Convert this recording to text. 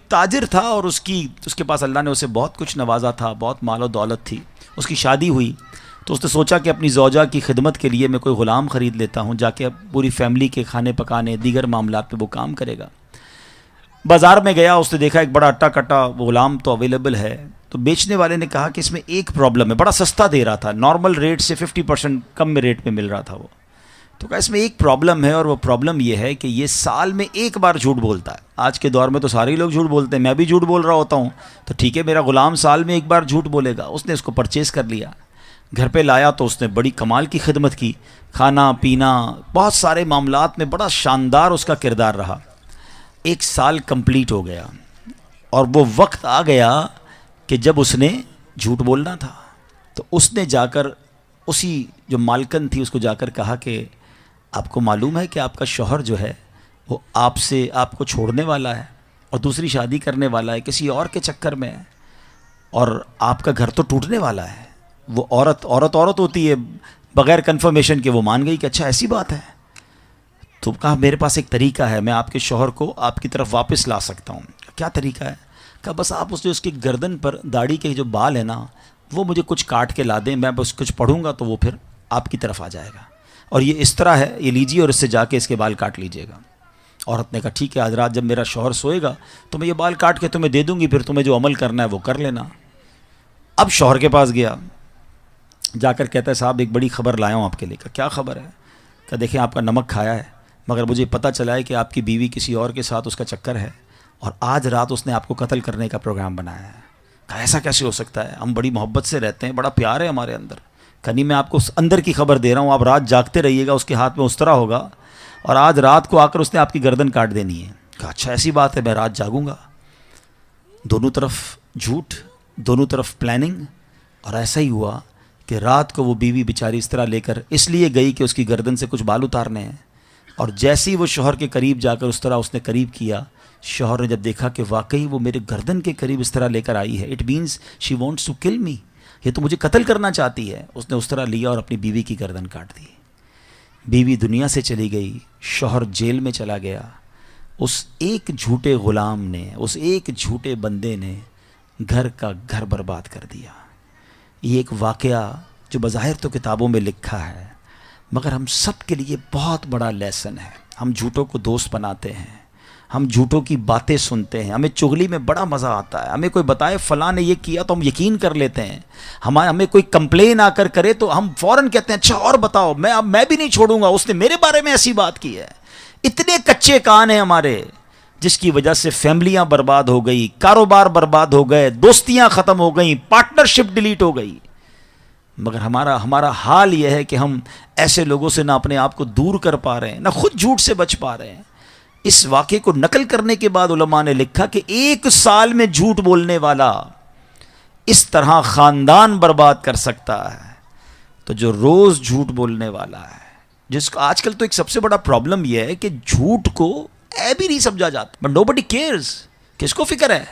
تاجر تھا اور اس کے پاس اللہ نے اسے بہت کچھ نوازا تھا، بہت مال و دولت تھی. اس کی شادی ہوئی تو اس نے سوچا کہ اپنی زوجہ کی خدمت کے لیے میں کوئی غلام خرید لیتا ہوں، جا کے پوری فیملی کے کھانے پکانے دیگر معاملات پہ وہ کام کرے گا. بازار میں گیا، اس نے دیکھا ایک بڑا اٹا کٹا غلام تو اویلیبل ہے. تو بیچنے والے نے کہا کہ اس میں ایک پرابلم ہے، بڑا سستا دے رہا تھا، نارمل ریٹ سے 50% کم میں ریٹ میں مل رہا تھا وہ. تو کہا اس میں ایک پرابلم ہے، اور وہ پرابلم یہ ہے کہ یہ سال میں ایک بار جھوٹ بولتا ہے. آج کے دور میں تو سارے لوگ جھوٹ بولتے ہیں، میں بھی جھوٹ بول رہا ہوتا ہوں، تو ٹھیک ہے میرا غلام سال میں ایک بار جھوٹ بولے گا. اس نے اس کو پرچیز کر لیا، گھر پہ لایا تو اس نے بڑی کمال کی خدمت کی، کھانا پینا بہت سارے معاملات میں بڑا شاندار اس کا کردار رہا. ایک سال کمپلیٹ ہو گیا اور وہ وقت آ گیا کہ جب اس نے جھوٹ بولنا تھا. تو اس نے جا کر اسی جو مالکن تھی اس کو جا کر کہا کہ آپ کو معلوم ہے کہ آپ کا شوہر جو ہے وہ آپ کو چھوڑنے والا ہے اور دوسری شادی کرنے والا ہے، کسی اور کے چکر میں ہے، اور آپ کا گھر تو ٹوٹنے والا ہے. وہ عورت ہوتی ہے، بغیر کنفرمیشن کے وہ مان گئی کہ اچھا ایسی بات ہے. تو کہا میرے پاس ایک طریقہ ہے، میں آپ کے شوہر کو آپ کی طرف واپس لا سکتا ہوں. کیا طریقہ ہے؟ کہا بس آپ اس کی گردن پر داڑھی کے جو بال ہیں نا وہ مجھے کچھ کاٹ کے لا دیں، میں بس کچھ پڑھوں گا تو وہ پھر آپ کی طرف آ جائے گا، اور یہ اس طرح ہے، یہ لیجیے اور اس سے جا کے اس کے بال کاٹ لیجیے گا. عورت نے کہا ٹھیک ہے، آج رات جب میرا شوہر سوئے گا تو میں یہ بال کاٹ کے تمہیں دے دوں گی، پھر تمہیں جو عمل کرنا ہے وہ کر لینا. اب شوہر کے پاس گیا، جا کر کہتا ہے صاحب ایک بڑی خبر لایا ہوں آپ کے لیے. کہا کیا خبر ہے؟ کہ دیکھیں آپ کا نمک کھایا ہے، مگر مجھے پتہ چلا ہے کہ آپ کی بیوی کسی اور کے ساتھ اس کا چکر ہے، اور آج رات اس نے آپ کو قتل کرنے کا پروگرام بنایا ہے. کہا ایسا کیسے ہو سکتا ہے؟ ہم بڑی محبت سے رہتے ہیں، بڑا پیار ہے ہمارے اندر. کہ نہیں میں آپ کو اندر کی خبر دے رہا ہوں، آپ رات جاگتے رہیے گا، اس کے ہاتھ میں اس طرح ہوگا اور آج رات کو آ کر اس نے آپ کی گردن کاٹ دینی ہے. کہا اچھا ایسی بات ہے، میں رات جاگوں گا. دونوں طرف جھوٹ، دونوں طرف پلاننگ. اور ایسا ہی ہوا کہ رات کو وہ بیوی بیچاری اس طرح لے کر اس لیے گئی کہ اس کی گردن سے کچھ بال اتارنے ہیں، اور جیسے ہی وہ شوہر کے قریب جا کر اس طرح اس نے قریب کیا، شوہر نے جب دیکھا کہ واقعی وہ میرے گردن کے قریب اس طرح لے کر آئی ہے، it means she wants to kill me, یہ تو مجھے قتل کرنا چاہتی ہے. اس نے اس طرح لیا اور اپنی بیوی کی گردن کاٹ دی. بیوی دنیا سے چلی گئی، شوہر جیل میں چلا گیا. اس ایک جھوٹے غلام نے، اس ایک جھوٹے بندے نے گھر کا گھر برباد کر دیا. یہ ایک واقعہ جو بظاہر تو کتابوں میں لکھا ہے، مگر ہم سب کے لیے بہت بڑا لیسن ہے. ہم جھوٹوں کو دوست بناتے ہیں، ہم جھوٹوں کی باتیں سنتے ہیں، ہمیں چغلی میں بڑا مزہ آتا ہے. ہمیں کوئی بتائے فلاں نے یہ کیا تو ہم یقین کر لیتے ہیں. ہمیں کوئی کمپلین آ کر کرے تو ہم فوراً کہتے ہیں اچھا اور بتاؤ، میں بھی نہیں چھوڑوں گا، اس نے میرے بارے میں ایسی بات کی ہے. اتنے کچے کان ہیں ہمارے، جس کی وجہ سے فیملیاں برباد ہو گئی، کاروبار برباد ہو گئے، دوستیاں ختم ہو گئیں، پارٹنرشپ ڈیلیٹ ہو گئی. مگر ہمارا حال یہ ہے کہ ہم ایسے لوگوں سے نہ اپنے آپ کو دور کر پا رہے ہیں، نہ خود جھوٹ سے بچ پا رہے ہیں. اس واقعے کو نقل کرنے کے بعد علماء نے لکھا کہ ایک سال میں جھوٹ بولنے والا اس طرح خاندان برباد کر سکتا ہے. تو جو روز جھوٹ بولنے والا ہے، جس کو آج کل تو ایک سب سے بڑا پرابلم یہ ہے کہ جھوٹ کو عیب ہی نہیں سمجھا جاتا، بٹ نوبڈی کیئرز. کس کو فکر ہے؟